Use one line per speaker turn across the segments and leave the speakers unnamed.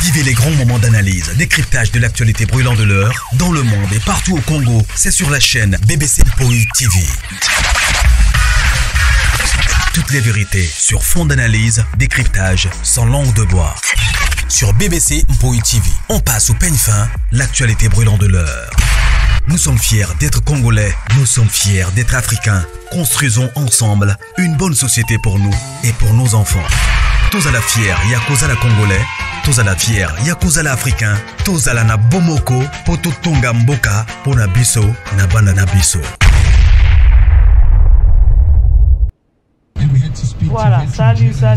Vivez les grands moments d'analyse, décryptage de l'actualité brûlante de l'heure, dans le monde et partout au Congo. C'est sur la chaîne BBC Mpoï TV. Toutes les vérités sur fond d'analyse, décryptage, sans langue de bois. Sur BBC Mpoï TV, on passe au peigne fin, l'actualité brûlante de l'heure. Nous sommes fiers d'être Congolais, nous sommes fiers d'être Africains. Construisons ensemble une bonne société pour nous et pour nos enfants. Tous à la fière, Yakoza la Congolais. Tous à la fière, Yakoza la Africain. Tous à la na Bomoko, Poto Tonga Mboka, Pona Biso, na Banda na Biso.
Voilà, salut, bonsoir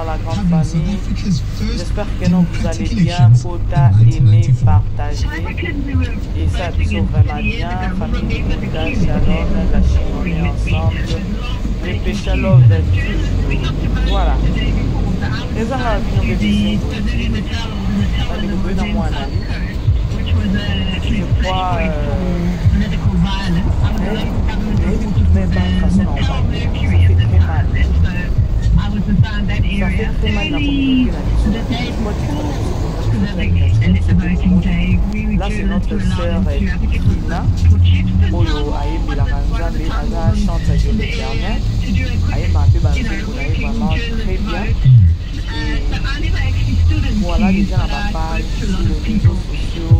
la grande famille. J'espère que non, vous allez bien, Kota, aimer, partager. Et ça, tout vraiment bien. Famille Kota, Shalom, la Chine, on est ensemble. Les péchés, love, voilà. Les Arabes, ils ont des dans moi, je crois. Mais pas de façon en bas. Ça fait très mal. Ça fait très mal dans là, c'est notre sœur Kina. Oyo Aïe Bilaranzambe, Aza chante de l'éternel. Aïe Mapé Banzou, Aïe vraiment très bien. Voilà, les gens à ma page sur les réseaux sociaux.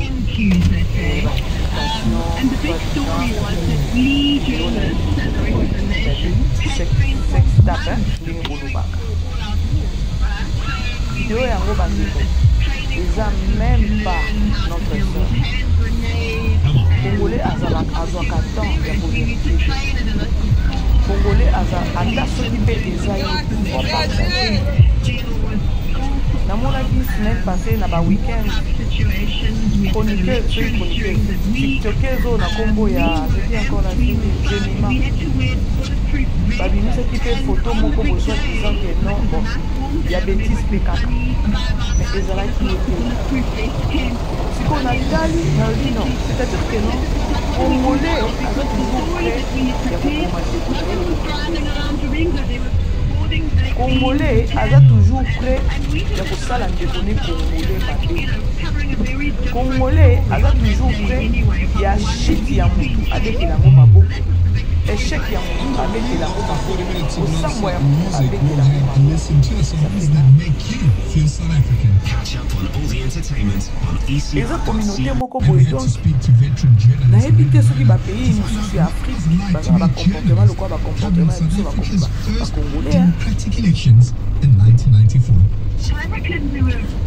Vidéo et en bandito. Ils n'ont même pas notre soeur. Congolais Azouakatan, il y a communauté. Congolais Azouakatan, s'occuper des aïeux pour partager. Dans mon avis, semaine passée, dans le week-end, chroniqueuse, TikTokeuse, na Congo, c'était encore la vie de Gemima. Babini s'est qui fait photo, mon Congo, disant que non, bon, il y a bêtises PKK. Mais les Arabes qui étaient. Si on a dit non, c'est-à-dire que non, Congolais, avec toujours prêt, il y a beaucoup de Congolais, Aza toujours prêt de faire la déconner Congolais. Congolais, Aza toujours prêt, il y a shit qui a moutou avec la moma beaucoup. Échec qui a moutou avec la moma beaucoup. Au sang moyen avec la moma. Les autres communautés, mon communauté, n'a évité ce qui va payer une souci Afrique. Parce qu'on va comportement, le quoi va comportement, va Congolais.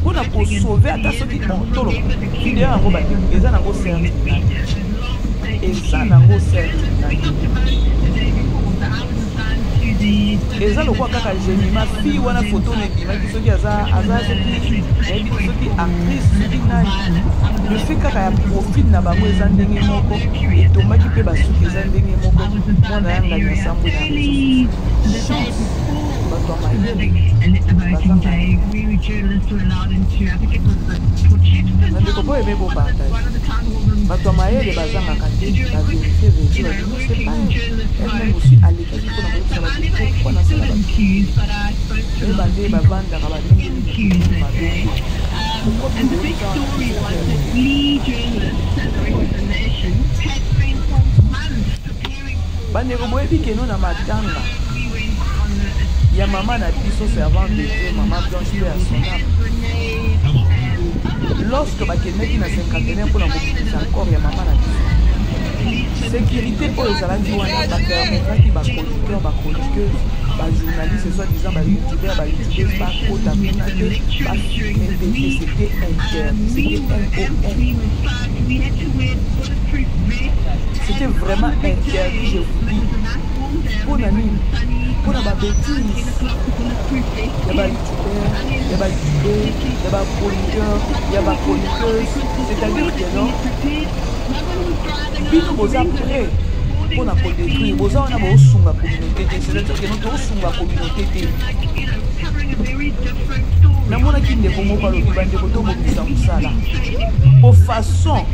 On a pour sauver à ta sortie de tolo. Il y a un robot, et ça n'a pas servi. Et ça n'a pas servi. Et ça, le quoi, quand j'ai ma fille ou la photo, qui sont qui le fait qu'il y a profit na bango ezandenge moko et Thomas qui peut basuki ezandenge moko moi na yanga nyasambu na chance bato mayele bazangaka te na vérité vérité c'est pas elle-même aussi à l'état qui pona koyebisa bato pourquoi nasala bato bande bavandaka balingi mabenge bandeko boyebi keno na matanga ya mama na biso servant de Dieu mama Blanche ya sonam lorsque bakendeki na 51 mpona kobikisa encore ya mama na biso sécurité oyo ezalaki wana bapermetaki bachroniqueur bachroniqueuse bajournaliste soi-disant bayoutubeur bayoutubeuse bakota kuna te bafilme te c'était interdit c'était vraiment interdit je vous dis mpona nini mpona babétise ya bayoutubeur ya bayoutubeur ya bachroniqueur ya bachroniqueuse c'est-à-dire que non bino boza prêt mpona kodétruire boza wana boosunga communauté te c'est-à-dire que no toosunga communauté te namonaki ndeko moko alobi bandeko tobongisa mosala po façon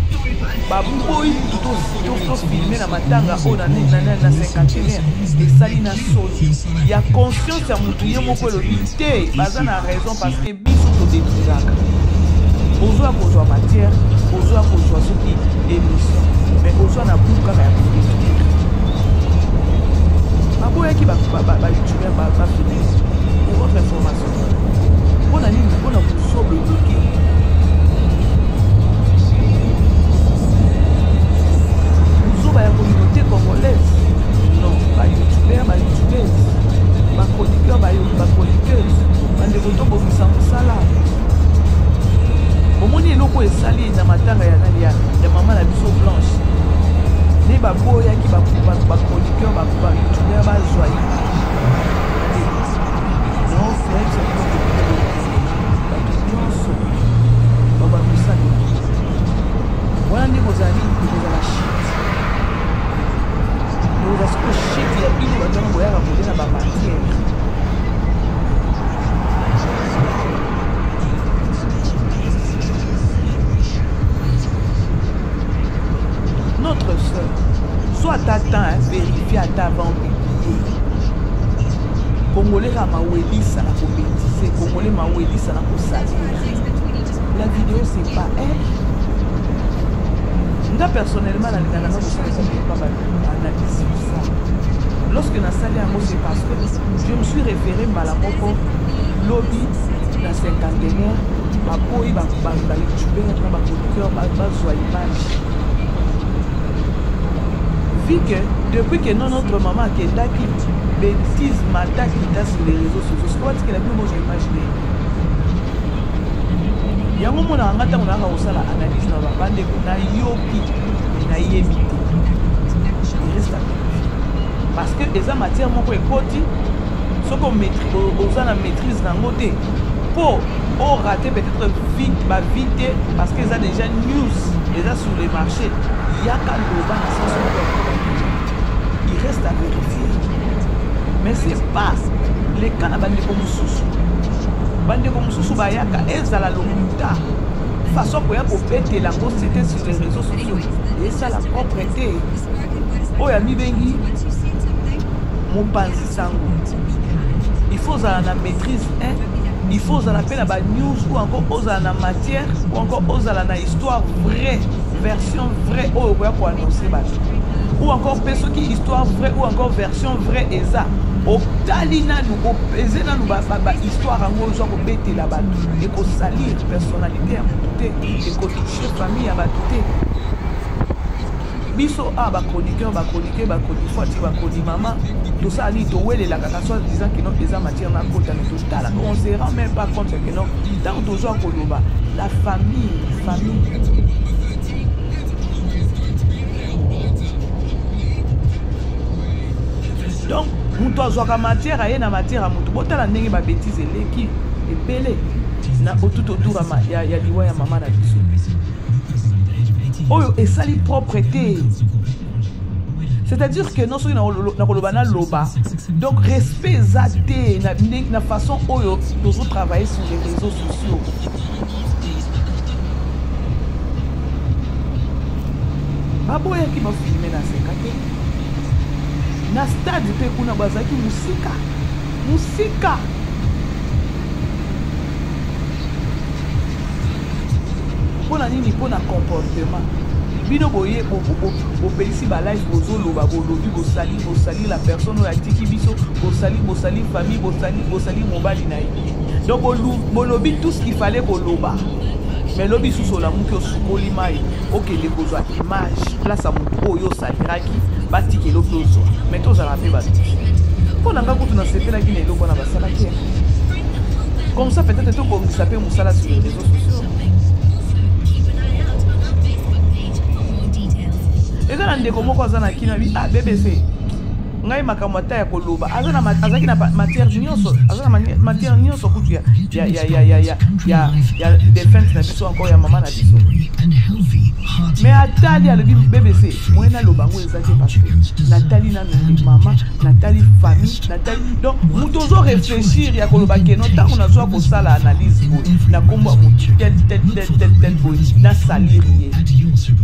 baboyi to filmer na matanga o na 51 esali na soli ya conscience ya mutu ye moko elobi te baza na raison parce que biso todétruisaka ozwa kozwa matière ozwa kozwa soki émission mais ozwa na buku kaka ya kodétruire baboyaki bayoutubeur bafilme pour votre information mpona nini mpona kosobloke la communauté congolaise. Non, pas youtubeur, pas youtubeuse, pas chroniqueur, pas chroniqueuse, pas de photos pour vous ça là. Au moins, il y a des salés dans ma terre, il y a des mamans la biseau blanche. Les babos, il y a qui va chroniqueur, pas youtubeur, pas joyeux. Non, c'est voilà, vous allez la chute. Nous avons shit ya bino batana boya ka kodena ba matière. Notre soeur, soit t'attends, vérifie à ta avant publier. Congolais à Maweli, ça n'a pas bêtise. Congolais Maweli, ça n'a pas salir. La vidéo, c'est pas elle. Moi personnellement, je ne sais pas analyser ça. Lorsque je suis allé à moi, c'est parce que je me suis référé à la moko lobby dans la cinquantenaire, ma boy, ma youtubeur, ma producteur, ma image. Vu que depuis que notre maman qui est là, qui bêtise, m'attaque, qui est sur les réseaux sociaux, c'est quoi ce qu'elle a vu, moi j'ai imaginé. Il y a un moment où on a analyse dans la bande na yoki na yebite. Il reste à vérifier. Parce que les matières mon côté, ce qu'on maîtrise, on a maîtrise dans le côté. Pour rater peut-être vite, parce qu'ils ont déjà news, déjà sur les marchés. Il y a qu'à l'oba dans ce sens. Il reste à vérifier. Mais c'est pas les cas de bande comme sous. Bande comme sous bayaka ezala lomuta façon pour ya kopete la c'était sur les réseaux sociaux et ça la propreté oya mibengi mon panzi sango il faut ça la maîtrise hein il faut ça la peine ba news ou encore oza na matière ou encore oza na histoire vraie version vraie oh pour annoncer ba ou encore personne qui histoire vraie ou encore version vraie eza au talina nous au peser dans nous ba histoire en gros genre bête là-bas et qu'on salir personnalité à monter et qu'on toucher famille à batouter biso a ba chroniqueur ba chroniquer ba fois tu ba chroniquer maman tout ça ali to wele la cacation disant que non des matière na kota ni total on se rend même pas compte que non tant toujours koloba la famille donc mutu azwaka matière aye na matière ya mutu botala ndenge babétise eleki ebele na otutu autour ya liwa ya mama na biso oyo esali propreté c'est-à-dire que non soki nakoloba na loba donc respect eza te na façon oyo tozotravailler sur les réseaux sociaux baboyaki bafilme na seka te na stade pe kuna bazaki musika pona nini pona comportement bino boye bopelisi ba live bozoloba bolobi bosali la personne oyo atiki biso bosali famille bosali mobali na ye donc bolobi tout ce qu'il fallait koloba mais lobi sous la muki osukoli mai okende kozwa image place ya motu oyo osaliraki batiki eloko ozwa mais tozala mpe bato mpo na nga kutu nasepelaki na eloko wana basalaki comme ça peut-être tokongisa mpe mosala sur les réseaux sociaux eza na ndeko moko aza na kina bi BBC ngai makambo ata ya koloba azaki na matière nyonso kutu ya defense na biso encore ya mama na biso Mais Nathalie a le BBC. Moi, je le bango exactement parce que Nathalie n'a maman, Nathalie famille, Nathalie. Donc, nous devons réfléchir. Il y a que le baquet. Non, tant qu'on a besoin de ça l'analyse. Na combat tel boy, na salir.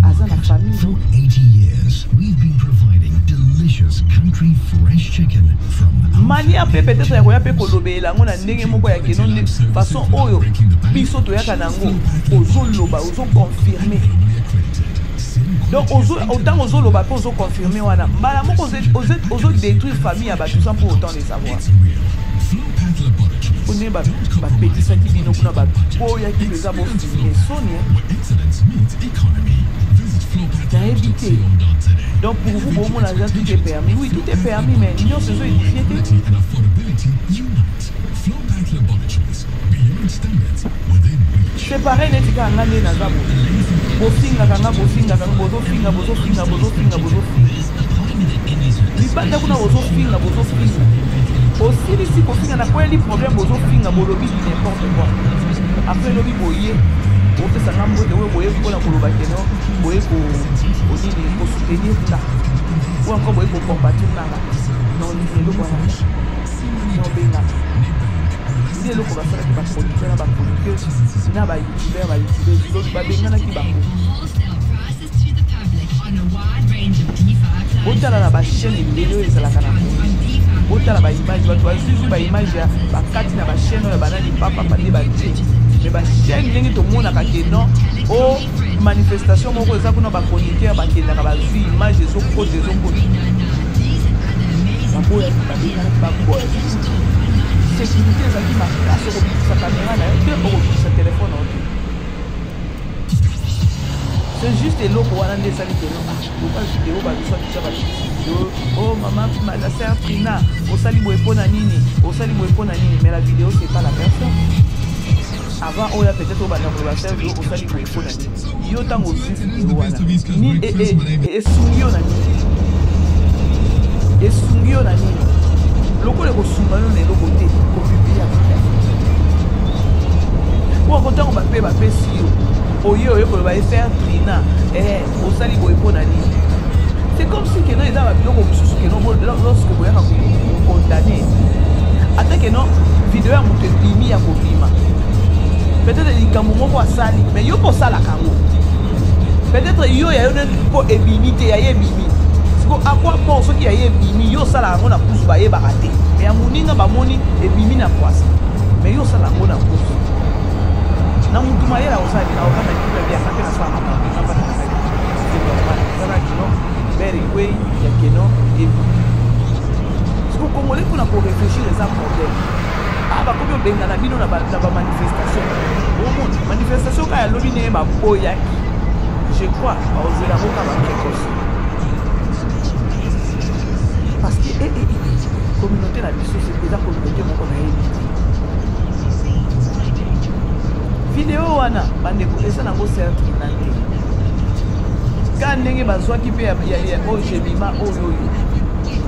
Aza la famille.
For 80 years, we've been providing delicious country fresh chicken from
Mania peut-être ya koya pe kolobé la ngona ndenge moko ya kenon de façon oyo biso to ya kanango ozoloba ozo confirmer. Donc autant ozoloba pe ozo confirmer wana mbala moko ozo détruire famille ya batu sans pour autant les savoir. On est ba petit ça qui bino kuna ba poya qui les a bon filmer sonia. T'as évité. Donc pour vous, bon, mon argent, tout est permis. Oui, tout est permis, mais l'union se fait édifiée. C'est pareil, les tika en année nazabo. Bofinga kanga, bofinga kanga, bozofinga, bozofinga, bozofinga, bozofinga. Libanda kuna bozofinga, bozofinga. Aussi, ici, bofinga n'a pas eu problème, bozofinga, bolobi, n'importe quoi. Après, lobby boyer. On fait ça dans le monde, pour la colocation, pour soutenir ça. Ou encore pour combattre ça. Non, il faut voir. Non, bien. Il est le combattant qui va produire, va produire. Il n'a pas youtubeur, va youtubeur. L'autre va bien qui va. Autant la chaîne est vidéo et c'est la canne. Autant la image, tu vas suivre la image, la carte na la chaîne, la banane, papa, panier, la mais bah chaque ligne tout le monde a qu'à non oh manifestation mon gros ça qu'on a pas chroniqueur bah qui n'a pas vu image des autres côtés des autres côtés la boue est pas boue sécurité ça qui marche là sur sa caméra là deux euros sur téléphone c'est juste l'eau pour aller dans cette vidéo pour pas vidéo bah tout ça vidéo oh maman la sœur Trina au sali boue pour nani au sali boue pour nani mais la vidéo c'est pas la personne. Avant, on a peut-être au serre de au sali pour écouter. Il y a autant aussi ni et sungio nani. Et sungio nani. Loko le kosumano ne loko te ko publier après. Pour content on va payer si oyo ko va faire Trina au sali pour écouter nani. C'est comme si que non ils avaient biloko mususu que non lorsque vous ya condamné. Attends que non vidéo ya mutu limi ya kobima. Peut-être qu'il y a un moment pour ça, mais il y a pour ça la carreau. Peut-être qu'il y a un peu ébimité, il y a ébimi. À quoi bon ce qui a ébimi, il y a ça la ronde à pousse, il y a baraté. Mais à mon ina, bamoni ébimi na poisse. Mais il y a ça la ronde à pousse. Na mutu maye la osa ni na okana kipe bia kape na sana na kapa na kaka. C'est normal. Ça va dire non. Very way, il y a que non ébimi. Parce que comme on est pour réfléchir les problèmes. Ah bah comme on benga na bino na ba manifestation. Manifestation ka ya lobi ne ba boyaki. Je crois aux la roka ba quelque parce que communauté na biso c'est déjà communauté moko na yebi. Vidéo wana bande ko esa na go certes nante. Ka ndenge bazwa ki pe ya ojebima oyo.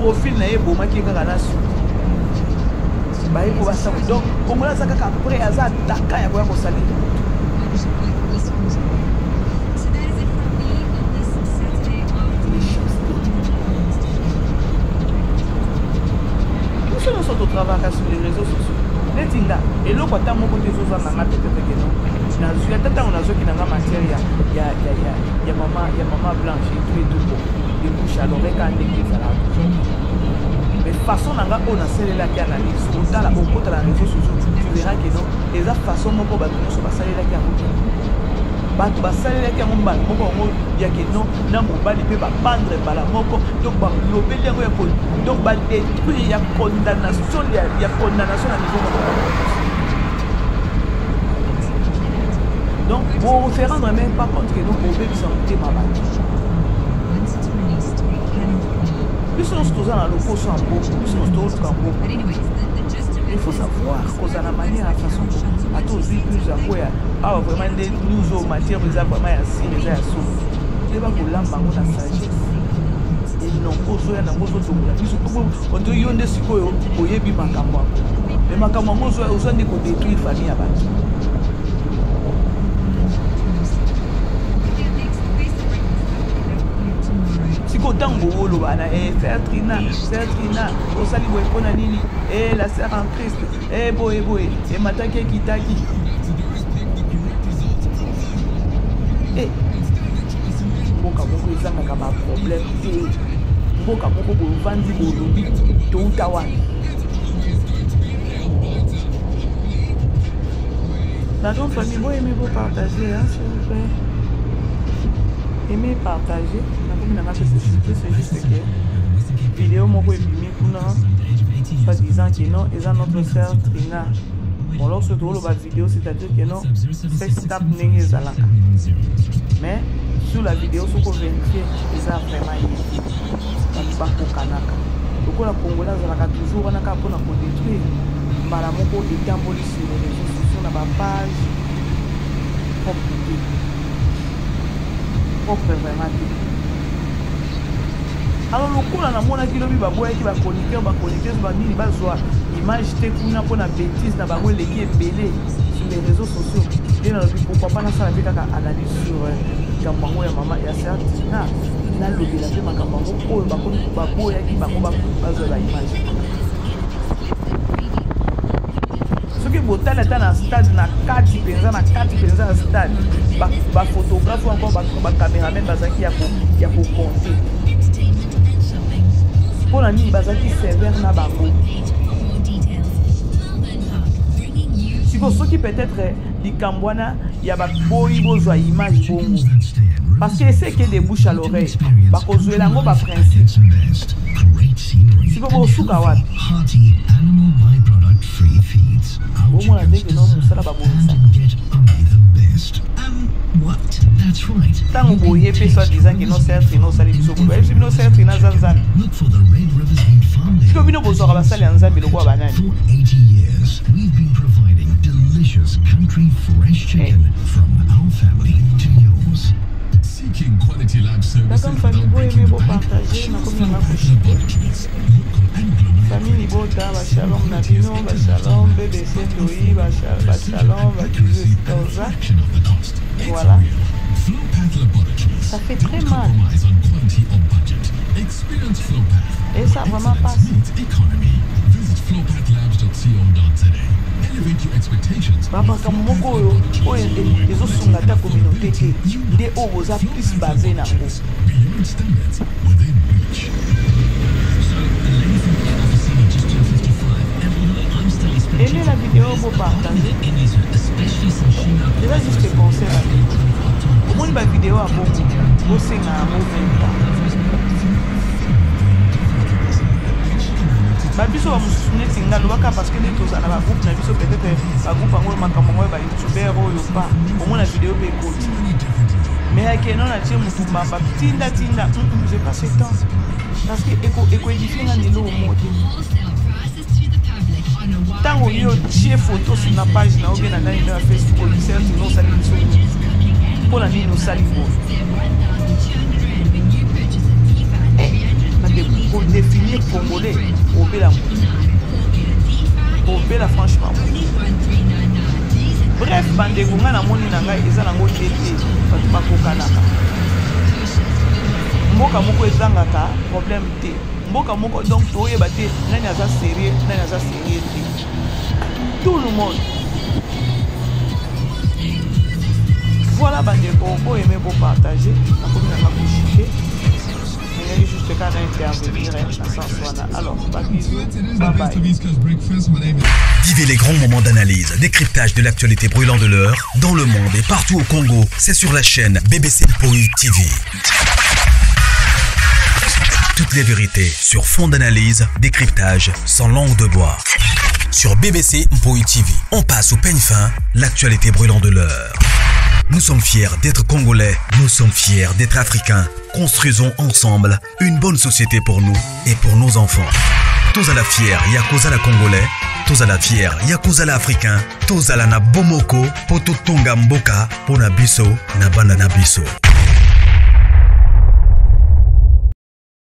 Profil na yebo maki kaka na su. Donc, on va dire qu'après, il y a un Dakar qui va se salir. Nous sommes au travail sur les réseaux sociaux. Les Tinda, et l'autre, quand on a des choses, on a peut-être que non. On a qui n'a pas matière, il y a maman blanche et tout. Les bouches à l'oreille quand on est là. Mais façon on a celle là qui analyse autant la beaucoup de la réseau sociaux tu verras que non les façons moko ba tout so ba celle là qui a beaucoup ba celle là qui a moko moko ya que non na mobali pe ba pendre bala moko donc ba lobeli ya ko donc ba détruire ya condamnation ya condamnation à niveau donc pour se rendre même pas compte que nous on peut santé ma bande. Plus on se trouve dans le pot sans beau, plus on se trouve dans le pot. Il faut savoir qu'on a la manière, la façon, à tous les plus à quoi, ah vraiment des nous matières, mais à vraiment assis, mais à sous. Il va pour l'âme, on a sagesse. Et non, pour ceux qui n'ont pas de tout, on doit y aller sur quoi, au yébi makamwa. Mais makamwa, on doit détruire la famille à battre. siko tango wolo bana sœur Trina osali boye pona nini la sœur en Christ boye mataki kitaki mboka moko ezangaka ba problème te mboka moko bovandi bolobi touta wapi la grande famille boye aimez vous partager hein, s'il vous plaît aimez partager c'est juste que vidéo moko ebimi kuna pas disant que non eza notre sœur Trina bon lorsque tu vois la vidéo c'est-à-dire que non sex tap ndenge ezalaka mais sur la vidéo ce qu'on vérifie eza vraiment yé bato bakokanaka lokola Congolais azalaka toujours wana kaka mpona kodétruire mbala moko etamboli sur les réseaux sociaux na bapage propre vraiment te alors lokola namonaki lobi baboyaki bachroniqueur banini bazwa image te kuna mpona bêtise na bango eleki ebele sur les réseaux sociaux nde nalobi pourquoi pas nasala mpe kaka analyse sur likambo yango ya mama ya sœur Trina nalobela mpe makambo yango oyo baboyaki bango bazwa baimage soki botala ata na stade na kati mpenza ya stade baphotographe encore bacaméraman bazalaki ya kokonte mpona nini bazalaki sévère na bango siko soki peut-être likambo wana ya baboyi bozwa image bongo parce que c'est que des bouches à l'oreille bakozwela yango baprincipe siko bosuka wapi bomona ndenge no mosala babomisa ntango boye mpe so disant que no sœur Trina osali biso boye bayebisi bino sœur Trina aza nzambe siko bino bozwaka basali ya nzambe lokola banani D'accord, famille, vous aimez vous partager, na comme on a famille Libota, Shalom Nabino, Shalom BBC Toui, Shalom, voilà. Ça fait très mal. Et ça vraiment passe. Papa kamoko oyo ezosunga ta communauté te nde oyo boza plus basé na ngo aimez la vidéo pour partager déjà juste penser la vidéo omoni ba vidéo ya bongo bosenga yango même pas babiso bamosusu neti nga lobaka parce que nde tozala na bagroupe na biso peut-être bagroupe yango makambo yango ya bayoutubeur oyo pa omona video mpe ekoti mais akeno natie motu mbamba tinda j'ai pas ce temps parce que ekoedifie nga lelo omo te ntango oli otie photo sur na page na obe na nani na Facebook olisere tino osali biso mpona nini osali boye pour définir Congolais au Bela franchement bref bande konga na moni na ngai eza nango tete bato bakokanaka mboka moko ezangaka problème te mboka moko donc toyeba te nani aza sérieux te tout le monde voilà bande kongo aimé pour partager na komi na makoshike juste quand intervenir alors bye bye.
Vivez les grands moments d'analyse, décryptage de l'actualité brûlant de l'heure dans le monde et partout au Congo. C'est sur la chaîne BBC Mpoï TV. Toutes les vérités sur fond d'analyse, décryptage sans langue de bois. Sur BBC Mpoï TV, on passe au peigne fin l'actualité brûlant de l'heure. Nous sommes fiers d'être Congolais, nous sommes fiers d'être Africains. Construisons ensemble une bonne société pour nous et pour nos enfants. Tozala fier, yakozala Congolais. Tozala fier, yakozala Africain. Tozala na bomoko, poto tonga mboka, pona biso, na banda na biso.